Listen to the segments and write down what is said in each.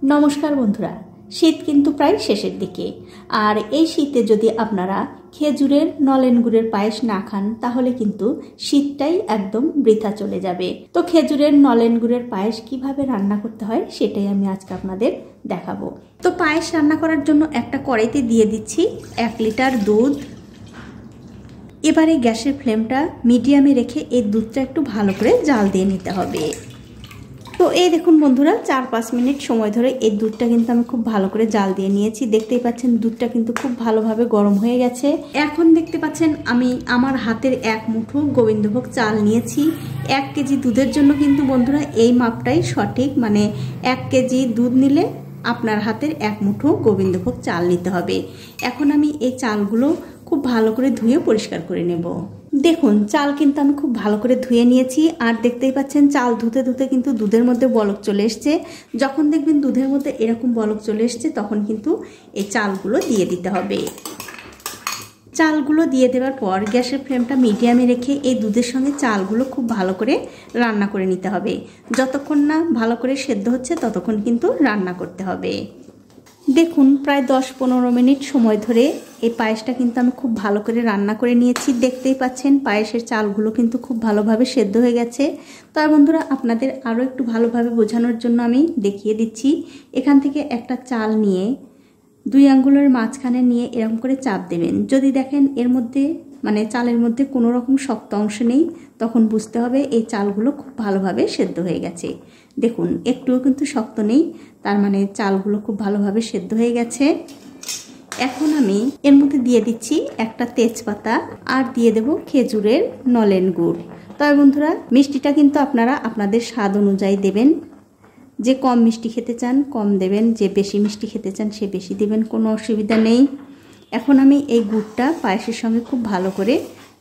নমস্কার বন্ধুরা, শীত কিন্তু প্রায় শেষের দিকে। আর এই শীতে যদি আপনারা খেজুরের নলেন গুড়ের পায়েস না খান তাহলে কিন্তু শীতটাই একদম বৃথা চলে যাবে। তো খেজুরের নলেন গুড়ের পায়েস কিভাবে রান্না করতে হয় সেটাই আমি আজকে আপনাদের দেখাবো। তো পায়েস রান্না করার জন্য একটা কড়াইতে দিয়ে দিচ্ছি 1 লিটার দুধ। এবারে গ্যাসের ফ্লেমটা মিডিয়ামে রেখে এই দুধটা একটু ভালো করে জাল দিয়ে নিতে হবে। তো এই দেখুন বন্ধুরা, 4-5 মিনিট সময় ধরে এই দুধটা কিন্তু আমি খুব ভালো করে জাল দিয়ে নিয়েছি। দেখতেই পাচ্ছেন দুধটা কিন্তু খুব ভালোভাবে গরম হয়ে গেছে। এখন দেখতে পাচ্ছেন আমি আমার হাতের 1 মুঠো গোবিন্দভোগ চাল নিয়েছি। 1 কেজি দুধের জন্য কিন্তু বন্ধুরা এই মাপটাই সঠিক, মানে 1 কেজি দুধ নিলে আপনার হাতের 1 মুঠো গোবিন্দভোগ চাল নিতে হবে। এখন আমি এই চালগুলো খুব ভালো করে ধুয়ে পরিষ্কার করে নেব। দেখুন চাল কিন্তু আমি খুব ভালো করে ধুয়ে নিয়েছি। আর দেখতেই পাচ্ছেন চাল ধুতে ধুতে কিন্তু দুধের মধ্যে বলক চলে এসছে। যখন দেখবেন দুধের মধ্যে এরকম বলক চলে এসছে তখন কিন্তু এই চালগুলো দিয়ে দিতে হবে। চালগুলো দিয়ে দেওয়ার পর গ্যাসের ফ্লেমটা মিডিয়ামে রেখে এই দুধের সঙ্গে চালগুলো খুব ভালো করে রান্না করে নিতে হবে। যতক্ষণ না ভালো করে সেদ্ধ হচ্ছে ততক্ষণ কিন্তু রান্না করতে হবে। দেখুন প্রায় 10-15 মিনিট সময় ধরে এই পায়েসটা কিন্তু আমি খুব ভালো করে রান্না করে নিয়েছি। দেখতেই পাচ্ছেন পায়েসের চালগুলো কিন্তু খুব ভালোভাবে সেদ্ধ হয়ে গেছে। তো বন্ধুরা আপনাদের আরও একটু ভালোভাবে বোঝানোর জন্য আমি দেখিয়ে দিচ্ছি। এখান থেকে একটা চাল নিয়ে 2 আঙ্গুলের মাঝখানে নিয়ে এরকম করে চাপ দেবেন। যদি দেখেন এর মধ্যে মানে চালের মধ্যে কোনো রকম শক্ত অংশ নেই তখন বুঝতে হবে এই চালগুলো খুব ভালোভাবে সেদ্ধ হয়ে গেছে। দেখুন একটুও কিন্তু শক্ত নেই, তার মানে চালগুলো খুব ভালোভাবে সেদ্ধ হয়ে গেছে। এখন আমি এর মধ্যে দিয়ে দিচ্ছি একটা তেজপাতা আর দিয়ে দেব খেজুরের নলেন গুড়। তবে বন্ধুরা মিষ্টিটা কিন্তু আপনারা আপনাদের স্বাদ অনুযায়ী দেবেন। যে কম মিষ্টি খেতে চান কম দেবেন, যে বেশি মিষ্টি খেতে চান সে বেশি দেবেন, কোনো অসুবিধা নেই। এখন আমি এই গুড়টা পায়েসের সঙ্গে খুব ভালো করে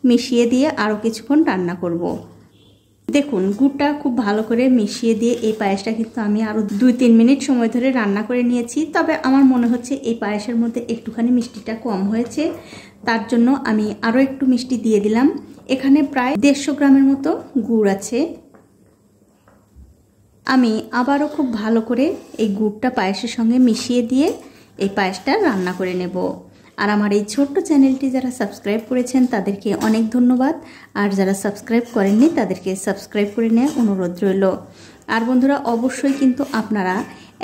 মিশিয়ে দিয়ে আরও কিছুক্ষণ রান্না করব। দেখুন গুড়টা খুব ভালো করে মিশিয়ে দিয়ে এই পায়েসটা কিন্তু আমি আরও 2-3 মিনিট সময় ধরে রান্না করে নিয়েছি। তবে আমার মনে হচ্ছে এই পায়েসের মধ্যে একটুখানি মিষ্টিটা কম হয়েছে, তার জন্য আমি আরও একটু মিষ্টি দিয়ে দিলাম। এখানে প্রায় 150 গ্রামের মতো গুড় আছে। আমি আবারও খুব ভালো করে এই গুড়টা পায়েসের সঙ্গে মিশিয়ে দিয়ে এই পায়েসটা রান্না করে নেব। আর আমার এই ছোট্ট চ্যানেলটি যারা সাবস্ক্রাইব করেছেন তাদেরকে অনেক ধন্যবাদ, আর যারা সাবস্ক্রাইব করেননি তাদেরকে সাবস্ক্রাইব করে নেওয়ার অনুরোধ রইল। আর বন্ধুরা অবশ্যই কিন্তু আপনারা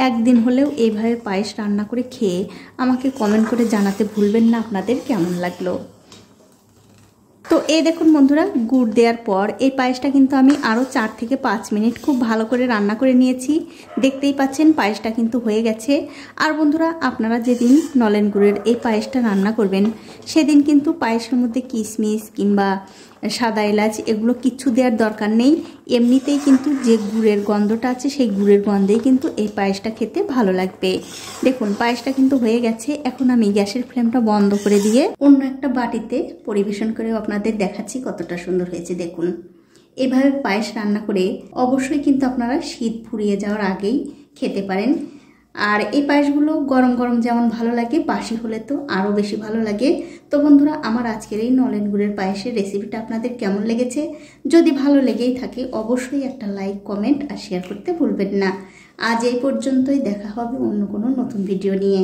একদিন হলেও এইভাবে পায়েস রান্না করে খেয়ে আমাকে কমেন্ট করে জানাতে ভুলবেন না আপনাদের কেমন লাগলো। তো এই দেখুন বন্ধুরা গুড় দেওয়ার পর এই পায়েসটা কিন্তু আমি আরও 4 থেকে 5 মিনিট খুব ভালো করে রান্না করে নিয়েছি। দেখতেই পাচ্ছেন পায়েসটা কিন্তু হয়ে গেছে। আর বন্ধুরা আপনারা যেদিন নলেন গুড়ের এই পায়েসটা রান্না করবেন সেদিন কিন্তু পায়েসের মধ্যে কিশমিশ কিংবা সাদা এলাচ এগুলো কিচ্ছু দেওয়ার দরকার নেই। এমনিতেই কিন্তু যে গুড়ের গন্ধটা আছে সেই গুড়ের গন্ধেই কিন্তু এই পায়েসটা খেতে ভালো লাগবে। দেখুন পায়েসটা কিন্তু হয়ে গেছে। এখন আমি গ্যাসের ফ্লেমটা বন্ধ করে দিয়ে অন্য একটা বাটিতে পরিবেশন করেও আপনাদের দেখাচ্ছি কতটা সুন্দর হয়েছে। দেখুন এভাবে পায়েস রান্না করে অবশ্যই কিন্তু আপনারা শীত ফুরিয়ে যাওয়ার আগেই খেতে পারেন। আর এই পায়েসগুলো গরম গরম যেমন ভালো লাগে, বাসি হলে তো আরও বেশি ভালো লাগে। তো বন্ধুরা আমার আজকের এই নলেন গুড়ের পায়েসের রেসিপিটা আপনাদের কেমন লেগেছে? যদি ভালো লেগেই থাকে অবশ্যই একটা লাইক, কমেন্ট আর শেয়ার করতে ভুলবেন না। আজ এই পর্যন্তই, দেখা হবে অন্য কোনো নতুন ভিডিও নিয়ে।